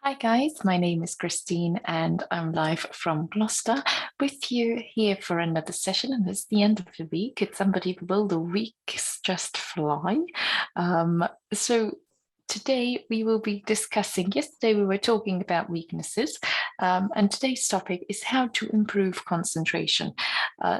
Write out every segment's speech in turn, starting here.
Hi guys, my name is Christine and I'm live from Gloucester with you here for another session, and it's the end of the week. It's unbelievable, the weeks just fly. So today we will be discussing, yesterday we were talking about weaknesses, and today's topic is how to improve concentration.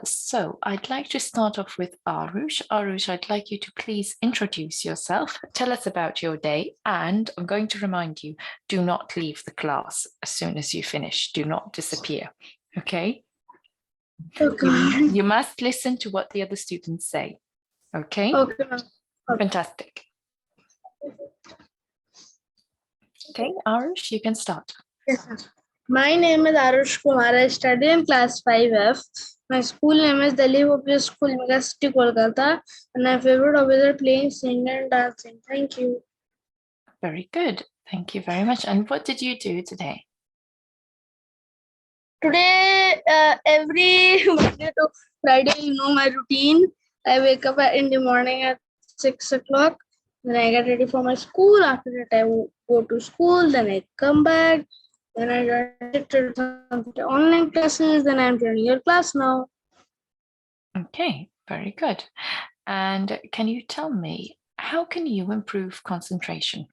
So I'd like to start off with Arush. Arush, I'd like you to please introduce yourself, tell us about your day, and I'm going to remind you, do not leave the class as soon as you finish. Do not disappear, okay? Okay. You must listen to what the other students say, okay? Okay. Fantastic. Okay, Arush, you can start. Yes, sir. My name is Arush Kumar. I study in class 5F. My school name is Delhi Public School, Megacity, Kolkata. And my favorite hobbies are playing, singing, and dancing. Thank you. Very good. Thank you very much. And what did you do today? Today, every Monday to Friday, you know my routine. I wake up in the morning at 6 o'clock. Then I get ready for my school. After that, I go to school. Then I come back. Then I registered some online classes. Then I'm joining your class now. Okay, very good. And can you tell me, how can you improve concentration?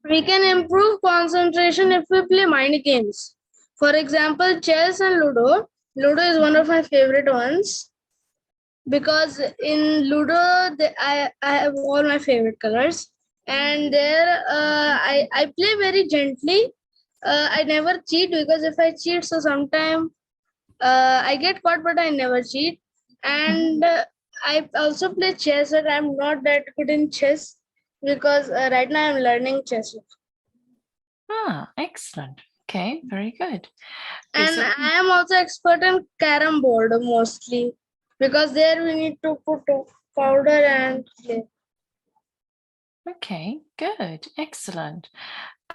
We can improve concentration if we play mind games. For example, chess and Ludo. Ludo is one of my favorite ones because in Ludo, I have all my favorite colors. And there, I play very gently. I never cheat because if I cheat, so sometimes I get caught, but I never cheat. And I also play chess, but I'm not that good in chess because right now I'm learning chess. Ah, excellent. Okay, very good. And I am also expert in carom board mostly because there we need to put powder and play. Okay, good, excellent.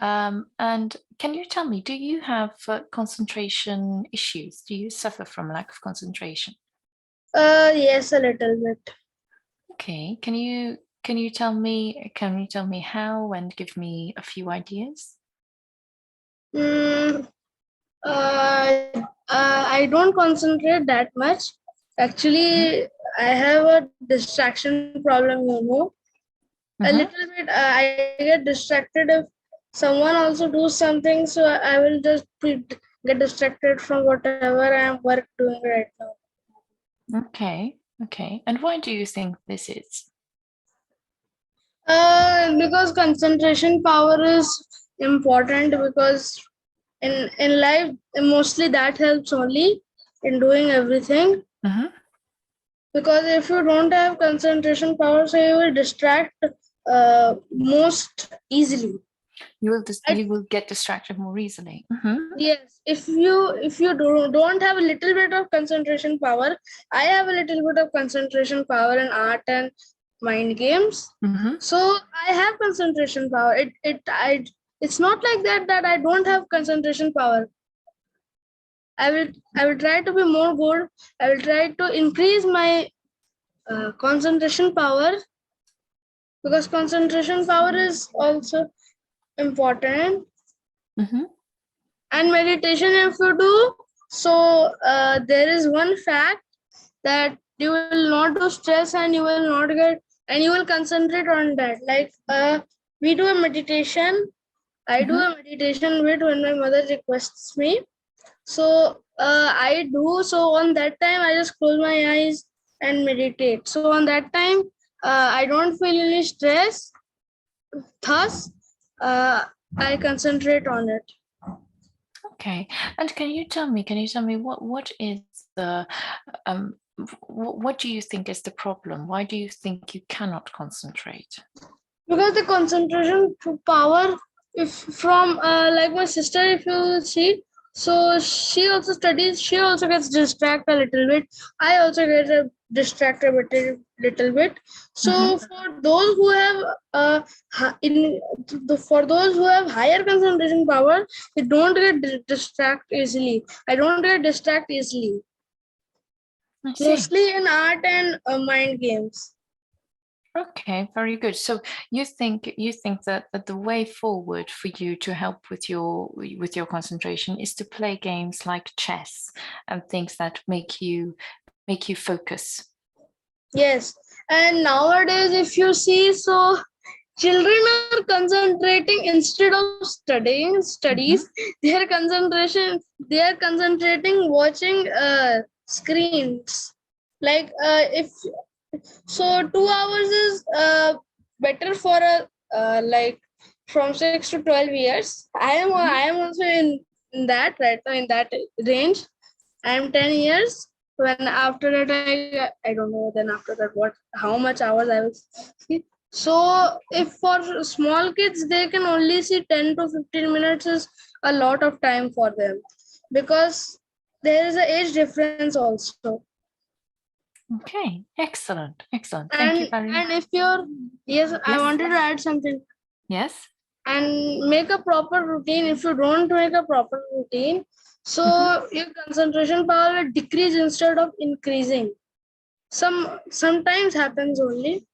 And can you tell me, do you have concentration issues? Do you suffer from lack of concentration? Yes, a little bit. Okay, can you tell me how and give me a few ideas? I don't concentrate that much. Actually, I have a distraction problem, you know. A little bit, I get distracted if someone also does something, so I will just get distracted from whatever I am work doing right now. Okay, okay. And why do you think this is? Because concentration power is important because in life mostly that helps only in doing everything. Because if you don't have concentration power, so you will distract most easily. You will get distracted more easily. Yes, if you don't have a little bit of concentration power, I have a little bit of concentration power in art and mind games. So I have concentration power. It's not like that I don't have concentration power. I will try to be more good. I will try to increase my concentration power because concentration power is also important. And meditation, if you do, so there is one fact that you will not do stress and you will not get, and you will concentrate on that. Like we do a meditation. I do a meditation with when my mother requests me. So I do. So on that time, I just close my eyes and meditate. So on that time, I don't feel any stress. Thus, I concentrate on it. Okay, and can you tell me what is the what do you think is the problem? Why do you think you cannot concentrate? Because the concentration power, if from like my sister, if you see, so she also studies, she also gets distracted a little bit. I also get distracted a little bit. So for those who have for those who have higher concentration power, they don't get distracted easily. I don't get distracted easily. Mostly in art and mind games. Okay, very good. So you think that the way forward for you to help with your concentration is to play games like chess and things that make you focus. Yes, and nowadays, if you see, so children are concentrating instead of studying studies. Their concentration, they are concentrating watching screens. Like if so, 2 hours is better for a like from 6 to 12 years. I am also in that right now in that range. I am 10 years. When after that I don't know. Then after that how much hours I will see. So if for small kids they can only see 10 to 15 minutes is a lot of time for them because there is an age difference also. Okay, excellent, excellent. Thank you very much. And if you're I wanted to add something. Yes. And make a proper routine. If you don't make a proper routine, so your concentration power will decrease instead of increasing. Sometimes happens only.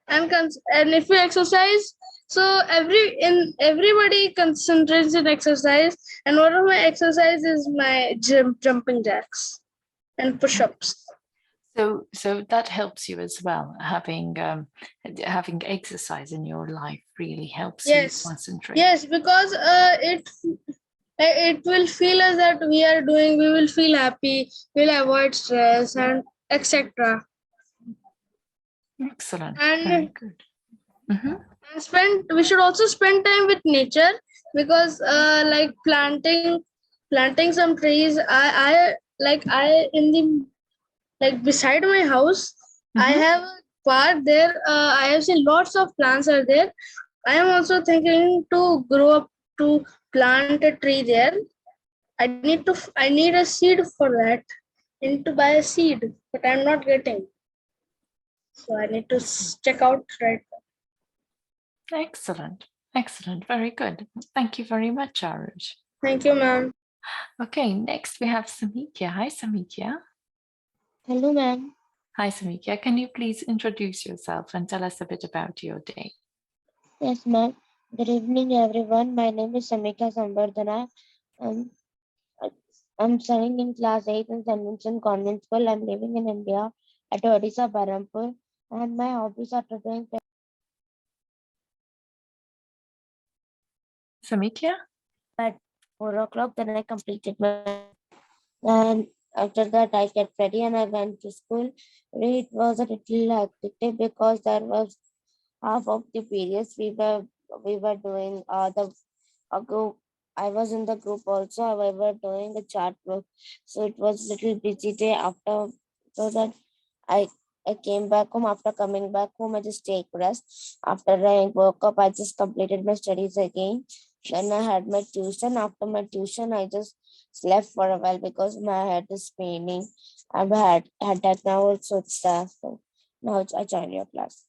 And if you exercise, so everybody concentrates in exercise, and one of my exercise is my jumping jacks and push-ups. So that helps you as well. Having exercise in your life really helps you concentrate. Yes, because it will feel as that we will feel happy, we'll avoid stress and etc. Excellent. Very good. And we should also spend time with nature because like planting some trees. I in the like beside my house, I have a park there. I have seen lots of plants are there. I am also thinking to grow up to plant a tree there. I need a seed for that. I need to buy a seed, but I'm not getting. So I need to check out right now. Excellent. Excellent. Very good. Thank you very much, Aruj. Thank you, ma'am. Okay, next we have Samikya. Hi, Samikya. Hello, ma'am. Hi, Samikya. Can you please introduce yourself and tell us a bit about your day? Yes, ma'am. Good evening, everyone. My name is Samika Sambardhana. I'm studying in class 8 in St. Vincent Convent School. I'm living in India at Odisha, Barampur. And my hobbies are to doing Samikya? At 4 o'clock, then I completed my. And after that, I get ready and I went to school. It was a little hectic because there was half of the periods we were doing the a group. I was in the group also. We were doing a chart work, so it was little busy day. After so that I I came back home. After coming back home, I just take rest. After I woke up, I just completed my studies again. Then I had my tuition. After my tuition, I just slept for a while because my head is paining. I've had that now also. It's there. So now I joined your class.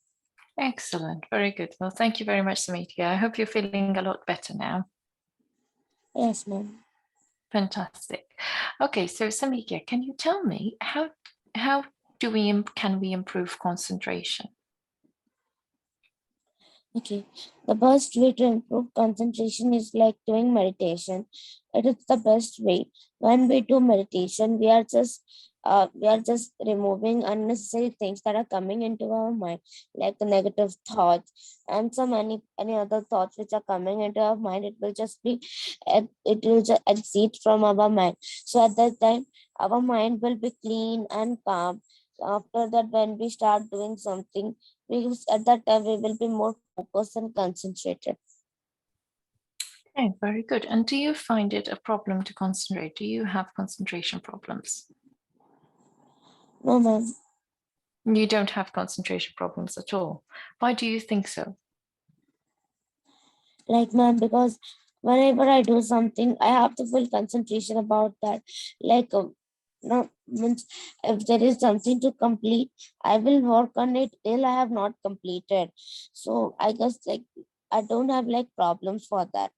Excellent. Very good. Well, thank you very much, Samikya. I hope you're feeling a lot better now. Yes, ma'am. Fantastic. Okay, so Samikya, can you tell me how can we improve concentration? Okay, the best way to improve concentration is like doing meditation. It is the best way. When we do meditation, we are just removing unnecessary things that are coming into our mind, like the negative thoughts and some any other thoughts which are coming into our mind. It will just be it will just exit from our mind. So at that time, our mind will be clean and calm. After that, when we start doing something, at that time we will be more focused and concentrated. Okay, very good. And do you find it a problem to concentrate? Do you have concentration problems? No, ma'am. You don't have concentration problems at all. Why do you think so? Like, ma'am, because whenever I do something, I have to full concentration about that. Like, no, means if there is something to complete, I will work on it till I have not completed. So I guess like I don't have like problems for that.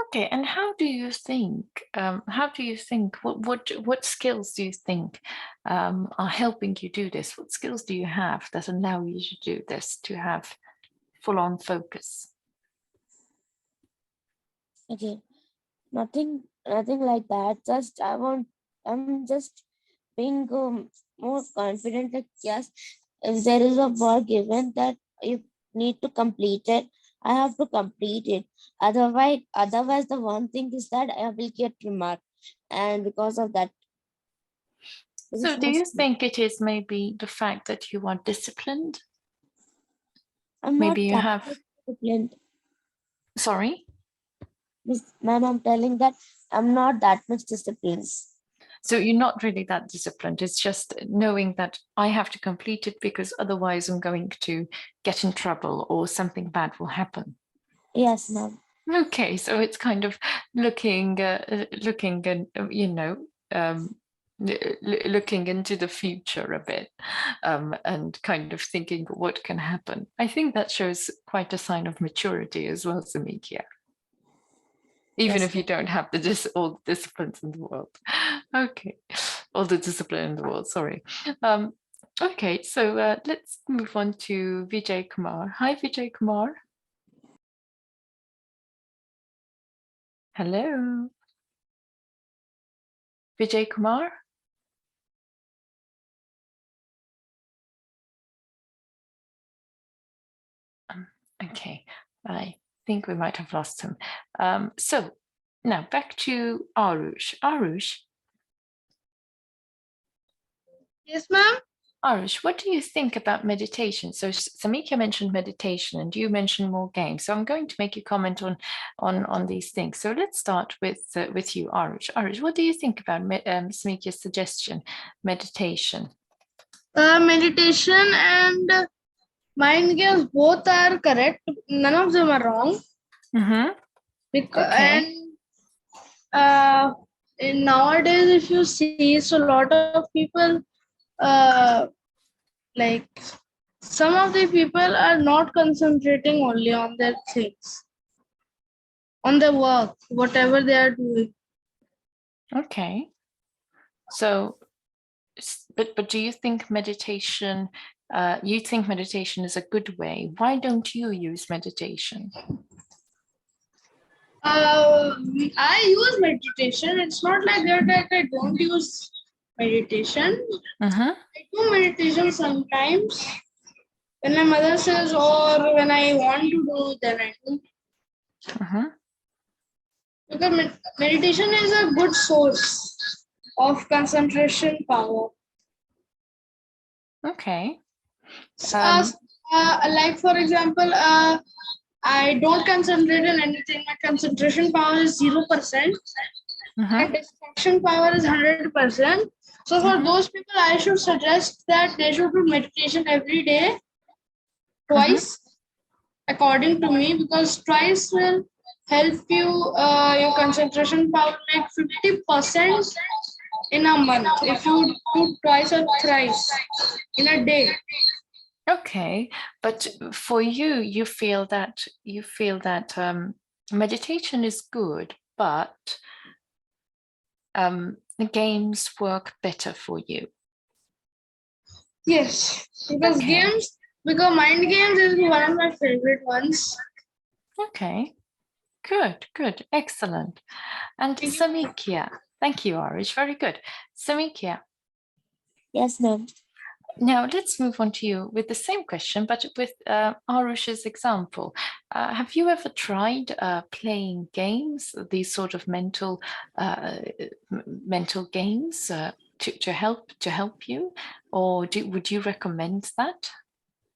Okay, and how do you think? What skills do you think are helping you do this? What skills do you have that allow you to do this, to have full-on focus? Okay, nothing like that. I'm just being more confident that yes, if there is a work given that you need to complete it, I have to complete it. Otherwise, the one thing is that I will get remarked, and because of that, this So is do you mostly. think it is maybe the fact that you are disciplined? I'm Maybe not you that have, disciplined. sorry? Ma'am, I'm telling that I'm not that much disciplined. So you're not really that disciplined. It's just knowing that I have to complete it because otherwise I'm going to get in trouble or something bad will happen. Yes, ma'am. Okay, so it's kind of looking and looking into the future a bit, and kind of thinking what can happen. I think that shows quite a sign of maturity as well, Samikia. Even Yes, if you ma'am. don't have all the disciplines in the world. Okay, all the discipline in the world, sorry. Okay, so let's move on to Vijay Kumar. Hi, Vijay Kumar. Hello. Vijay Kumar? Okay, I think we might have lost him. So now back to Arush. Arush, Yes, ma'am. Arush, what do you think about meditation? So Samika mentioned meditation, and you mentioned more games. So I'm going to make you comment on these things. So let's start with you, Arush. Arush, what do you think about Samika's suggestion, meditation? Meditation and mind games both are correct. None of them are wrong. Mm-hmm. And in nowadays, if you see, so a lot of people, like some of the people are not concentrating only on their things, on their work, whatever they are doing. Okay. So, but do you think meditation? You think meditation is a good way. Why don't you use meditation? I use meditation. It's not like that I don't use meditation. Mm-hmm. I do meditation sometimes when my mother says, or when I want to do, then I do. Mm-hmm. Because meditation is a good source of concentration power. Okay. Like for example, I don't concentrate on anything. My concentration power is 0%. My distraction power is 100%. So for those people, I should suggest that they should do meditation every day, twice, according to me, because twice will help you your concentration power like 50% in a month if you do twice or thrice in a day. Okay, but for you, you feel that meditation is good, but the games work better for you. Yes, because mind games is one of my favorite ones. Okay, good, excellent. And Samikia, thank you, Arish, very good. Samikia. Yes, ma'am. Now let's move on to you with the same question, but with Arush's example. Have you ever tried playing games, these sort of mental games to help you, or would you recommend that?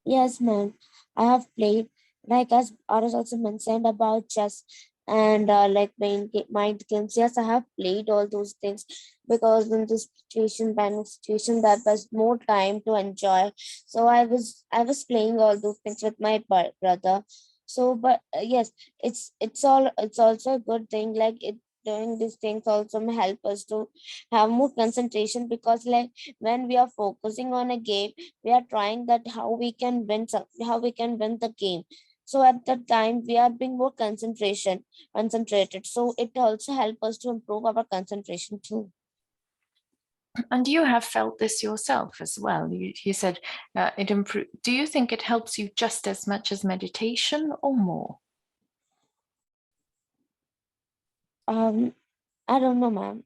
Yes, ma'am. I have played, like as Aras also mentioned about chess and like mind games. Yes, I have played all those things because in this situation, panic situation, that was more time to enjoy. So I was playing all those things with my brother. So, but yes, it's also a good thing. Like it doing these things also may help us to have more concentration because like when we are focusing on a game we are trying that how we can win the game. So at that time, we are being more concentrated. So it also helps us to improve our concentration too. And you have felt this yourself as well. You said it improved. Do you think it helps you just as much as meditation or more? I don't know, ma'am.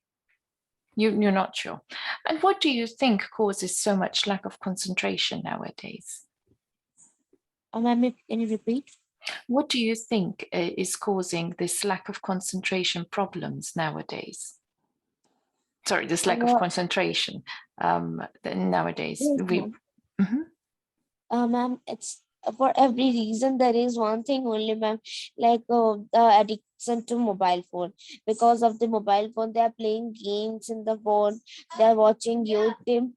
You're not sure. And what do you think causes so much lack of concentration nowadays? Ma'am, can you repeat? What do you think is causing this lack of concentration problems nowadays? Sorry, this lack of concentration nowadays. Yes, ma'am, it's for every reason. There is one thing only, ma'am, like the addiction to mobile phone. Because of the mobile phone, they are playing games in the phone, they are watching YouTube,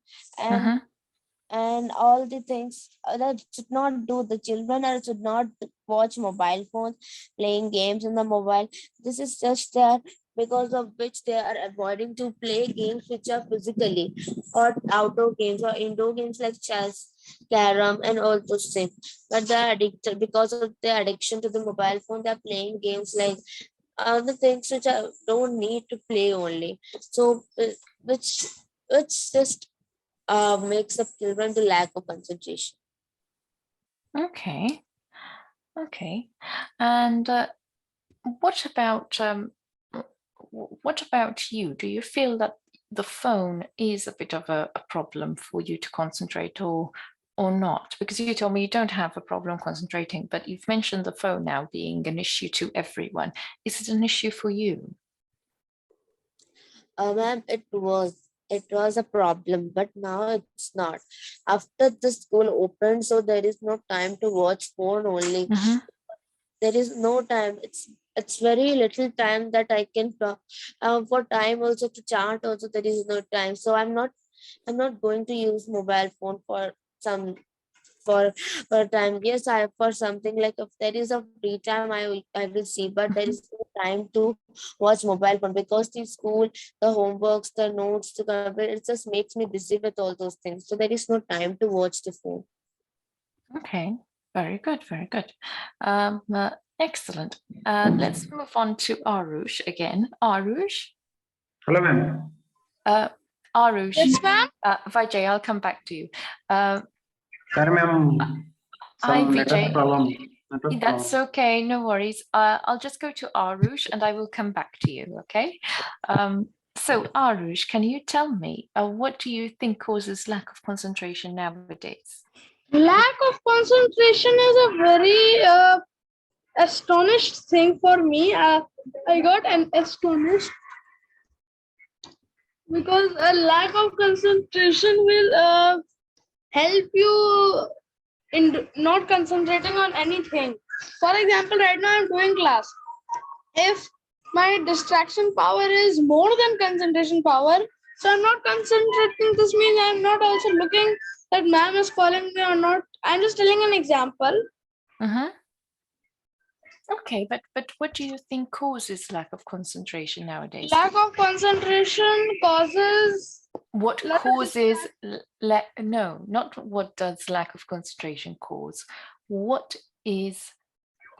and all the things that should not do. The children should not watch mobile phones, playing games in the mobile. This is just there, because of which they are avoiding to play games which are physically, or outdoor games or indoor games like chess, carom, and all those things. But they are addicted because of their addiction to the mobile phone. They are playing games like other things which I don't need to play only. So which which just makes the children to lack of concentration. Okay. And what about you? Do you feel that the phone is a bit of a problem for you to concentrate, or not? Because you told me you don't have a problem concentrating, but you've mentioned the phone now being an issue to everyone. Is it an issue for you? Ma'am, it was a problem, but now it's not. After the school opened, so there is no time to watch phone only. There is no time. It's very little time that I can for time also to chat also. There is no time, so I'm not going to use mobile phone for some for time. Yes, I for something like if there is a free time, I will see, but there is no time to watch mobile phone because the school, the homeworks, the notes to complete, it just makes me busy with all those things. So there is no time to watch the phone. Okay, very good, very good. Excellent. Let's move on to Arush again. Arush. Hello, ma'am. Arush. Yes, ma'am. Vijay, I'll come back to you. Sorry, ma'am. Hi, Some network Vijay. problem. That's okay, no worries. I'll just go to Arush and I will come back to you, okay? So Arush, can you tell me, what do you think causes lack of concentration nowadays? Lack of concentration is a very astonished thing for me. I got astonished because a lack of concentration will help you in not concentrating on anything. For example, right now I'm doing class. If my distraction power is more than concentration power, so I'm not concentrating. This means I'm not also looking that ma'am is calling me or not. I'm just telling an example. Okay, but what do you think causes lack of concentration nowadays? Lack of concentration causes. What causes? No, not what does lack of concentration cause. What is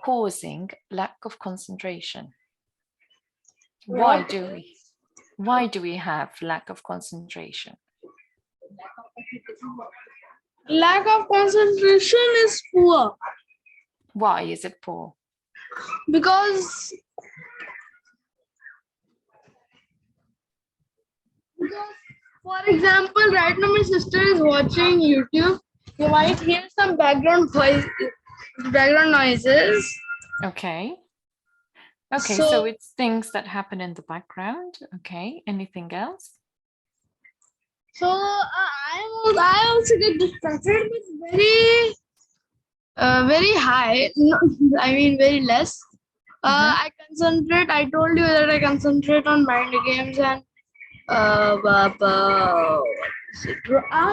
causing lack of concentration? Why do we have lack of concentration? Lack of concentration is poor. Why is it poor? Because for example, right now my sister is watching YouTube. You might hear some background noises. Okay, so it's things that happen in the background. Okay, anything else? So I also get distracted with very high. No, I mean very less. I concentrate. I told you that I concentrate on mind games and art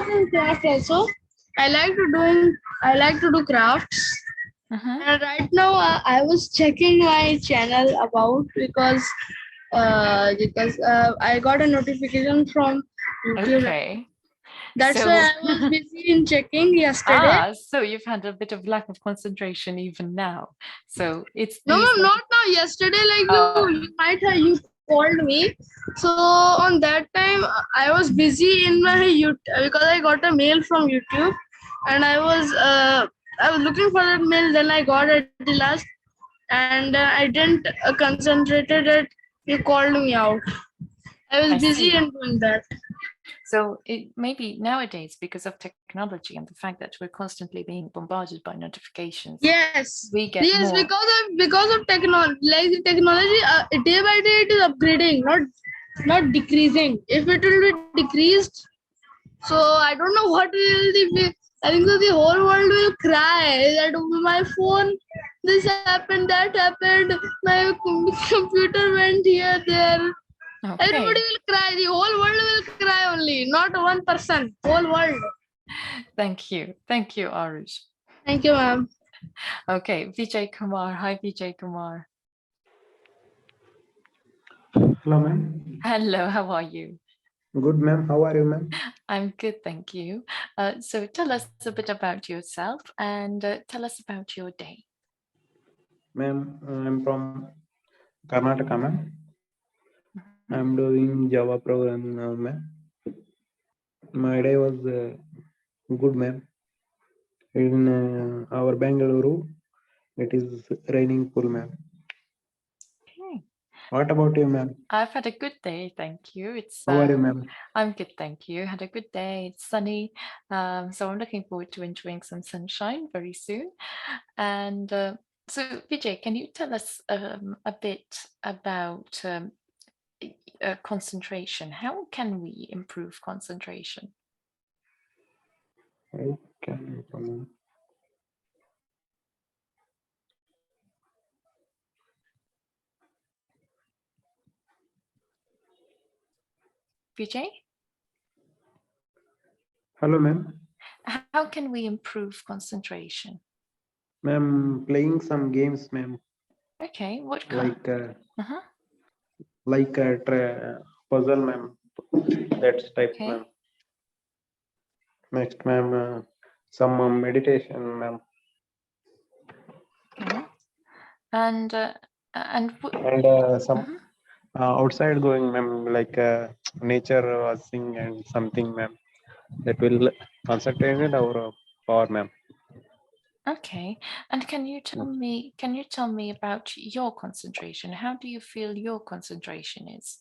and craft also. I like to do crafts. And right now I was checking my channel about because I got a notification from YouTube. Okay, That's So- why I was busy in checking yesterday. So you've had a bit of lack of concentration even now. So it's No, these. not now. Yesterday, like you might have you called me. So on that time, I was busy in my YouTube because I got a mail from YouTube, and I was looking for that mail. Then I got it at the last, and I didn't concentrated it. You called me out. I was I busy see. in doing that. So it maybe nowadays, because of technology and the fact that we're constantly being bombarded by notifications, Yes. we get Yes, more. because of technology, like the technology, day by day it is upgrading, not decreasing. If it will be decreased, so I don't know what will be. I think so the whole world will cry that my phone, this happened, that happened, my computer went here, there. Okay. Everybody will cry. The whole world will cry only, not one person. Whole world. Thank you, Arush. Thank you, ma'am. Okay, Vijay Kumar. Hi, Vijay Kumar. Hello, ma'am. Hello, how are you? Good, ma'am. How are you, ma'am? I'm good, thank you. So tell us a bit about yourself and tell us about your day. Ma'am, I'm from Karnataka, ma'am. I'm doing Java programming now, ma'am. My day was good, ma'am. In our Bangalore, it is raining full, ma'am. Okay. What about you, ma'am? I've had a good day, thank you. It's How are you, ma'am? I'm good, thank you. Had a good day. It's sunny, so I'm looking forward to enjoying some sunshine very soon. And so, Vijay, can you tell us a bit about concentration? How can we improve concentration? Okay, ma'am. Vijay, Hello, ma'am. how can we improve concentration? Ma'am, playing some games, ma'am. Okay, what kind? Like a puzzle, ma'am. That's type, Okay. ma'am. Next, ma'am, some meditation, ma'am. Okay. And Some outside going, ma'am, like nature watching and something, ma'am. That will concentrate our power, ma'am. Okay. And can you tell me about your concentration? How do you feel your concentration is?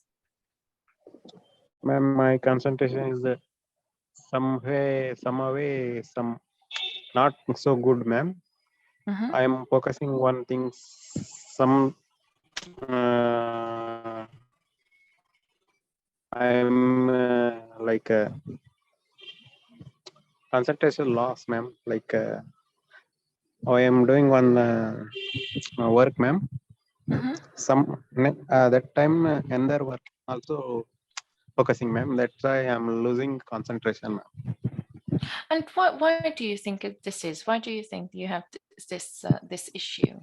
Ma'am, my concentration is some not so good, ma'am. I am focusing one thing, some I'm like concentration loss, ma'am. Like I am doing one work, ma'am. Some that time another work also focusing, ma'am. That's why I'm losing concentration, ma'am. And why do you think this is? Why do you think you have this issue?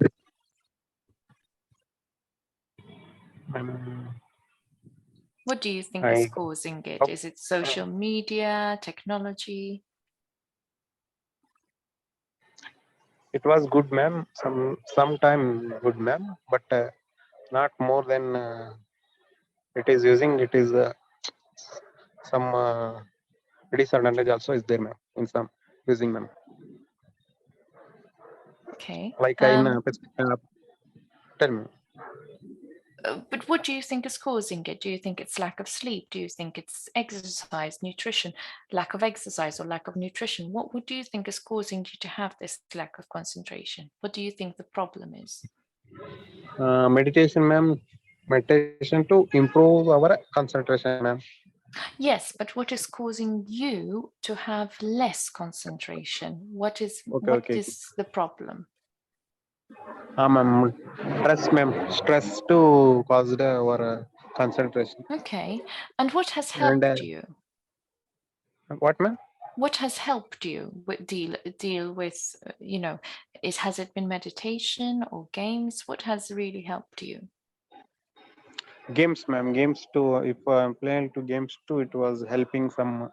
What do you think is causing it? Is it social media, technology? It was good, ma'am. Sometime good, ma'am, but not more than it is using. It is some disadvantage also is there, ma'am. In some using, ma'am. Okay. Like tell me. But what do you think is causing it? Do you think it's lack of sleep? Do you think it's exercise, nutrition, lack of exercise or lack of nutrition? What do you think is causing you to have this lack of concentration? What do you think the problem is? Meditation, ma'am. Meditation to improve our concentration, ma'am. Yes, but what is causing you to have less concentration? What is the problem? Ma'am. Stress, ma'am. Stress to cause our concentration. Okay. And what has helped you? What, ma'am? What has helped you deal with, has it been meditation or games? What has really helped you? Games, ma'am. Games too. If I'm playing to games too, it was helping some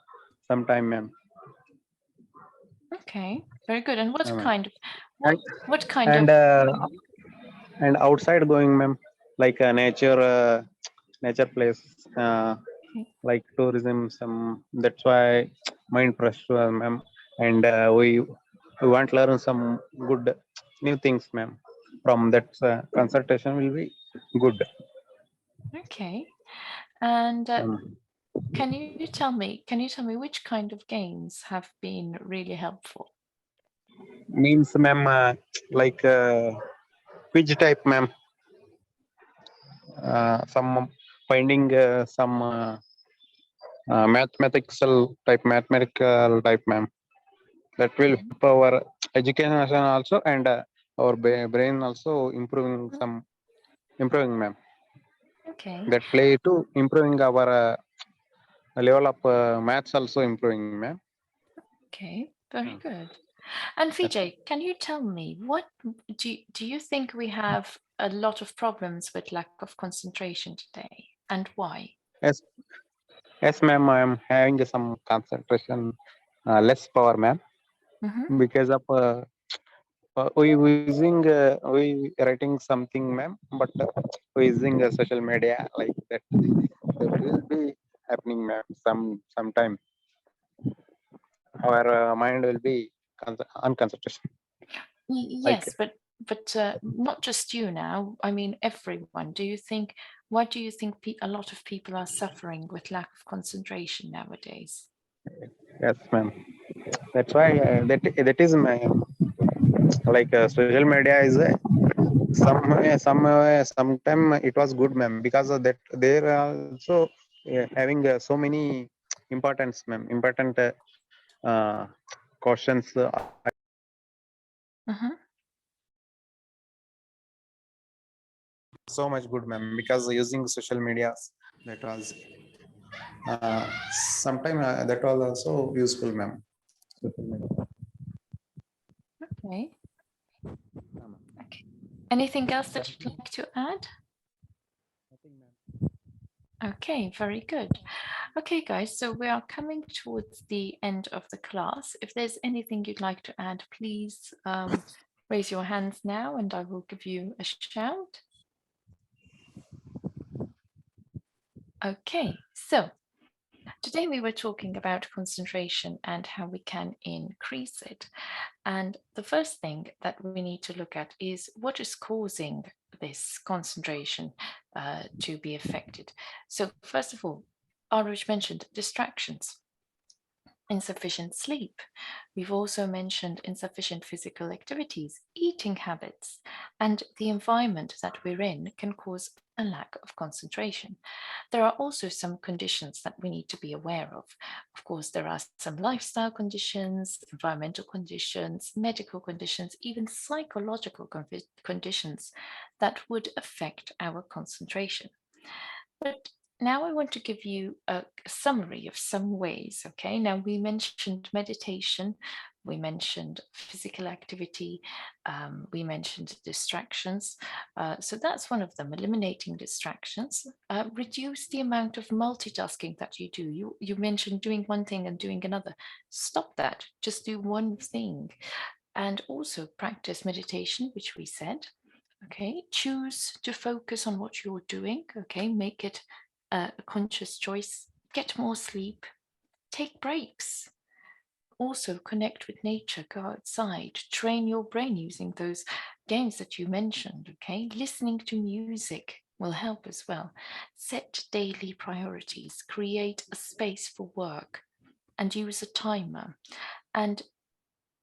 sometime, ma'am. Okay, very good. And what Ma'am. kind of and outside going, ma'am, like nature place, like tourism. That's why mind fresh, ma'am. And we want to learn some good new things, ma'am. From that consultation will be good. Okay, and Um, can you tell me which kind of games have been really helpful? means, ma'am, like which type, ma'am? Some finding some mathematical type, ma'am. That will help our education also, and our brain also improving, ma'am. Okay. That play to improving our level of maths also improving, ma'am. Okay, very good. And Vijay, can you tell me what do you think we have a lot of problems with lack of concentration today, and why? Yes, yes, ma'am. I am having some concentration, less power, ma'am, because of we writing something, ma'am, but we using social media like that. That will be happening, ma'am. Sometime our mind will be unconcentration. Like Yes, but not just you now. I mean, everyone. Why do you think a lot of people are suffering with lack of concentration nowadays? yes, ma'am. That's why that is my like social media is sometime it was good, ma'am, because of that there are also having so many importance, ma'am, important uh, questions. So much good, ma'am, because using social media, that was sometime that was also useful, ma'am. Okay. Okay. Anything else that you'd like to add? Okay, very good. Okay, guys, so we are coming towards the end of the class. If there's anything you'd like to add, please raise your hands now and I will give you a shout. Okay, so today we were talking about concentration and how we can increase it. And the first thing that we need to look at is what is causing this concentration to be affected. So first of all, Aruj mentioned distractions. Insufficient sleep. We've also mentioned insufficient physical activities, eating habits, and the environment that we're in can cause a lack of concentration. There are also some conditions that we need to be aware of. Of course, there are some lifestyle conditions, environmental conditions, medical conditions, even psychological conditions that would affect our concentration. But now I want to give you a summary of some ways, okay? Now we mentioned meditation, we mentioned physical activity, we mentioned distractions. So that's one of them, eliminating distractions. Reduce the amount of multitasking that you do. You mentioned doing one thing and doing another. Stop that, just do one thing. And also practice meditation, which we said. Okay, choose to focus on what you're doing. Okay, make it a conscious choice. Get more sleep, take breaks. Also connect with nature, go outside, train your brain using those games that you mentioned. Okay, listening to music will help as well. Set daily priorities, create a space for work and use a timer, and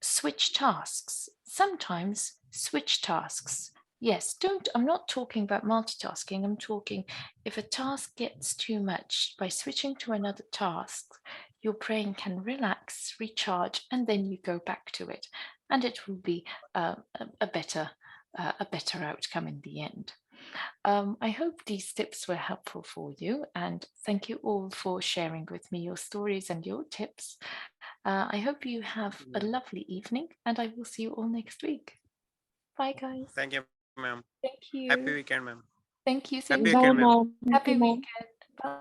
switch tasks. Sometimes switch tasks. Yes, I'm not talking about multitasking. I'm talking if a task gets too much, by switching to another task, your brain can relax, recharge, and then you go back to it. And it will be a better outcome in the end. I hope these tips were helpful for you, and thank you all for sharing with me your stories and your tips. I hope you have a lovely evening, and I will see you all next week. Bye, guys. Thank you, ma'am. Thank you. Happy weekend, ma'am. Thank you. Happy Same to weekend, Bye, ma'am. you. ma'am. Thank Happy you, ma'am. weekend.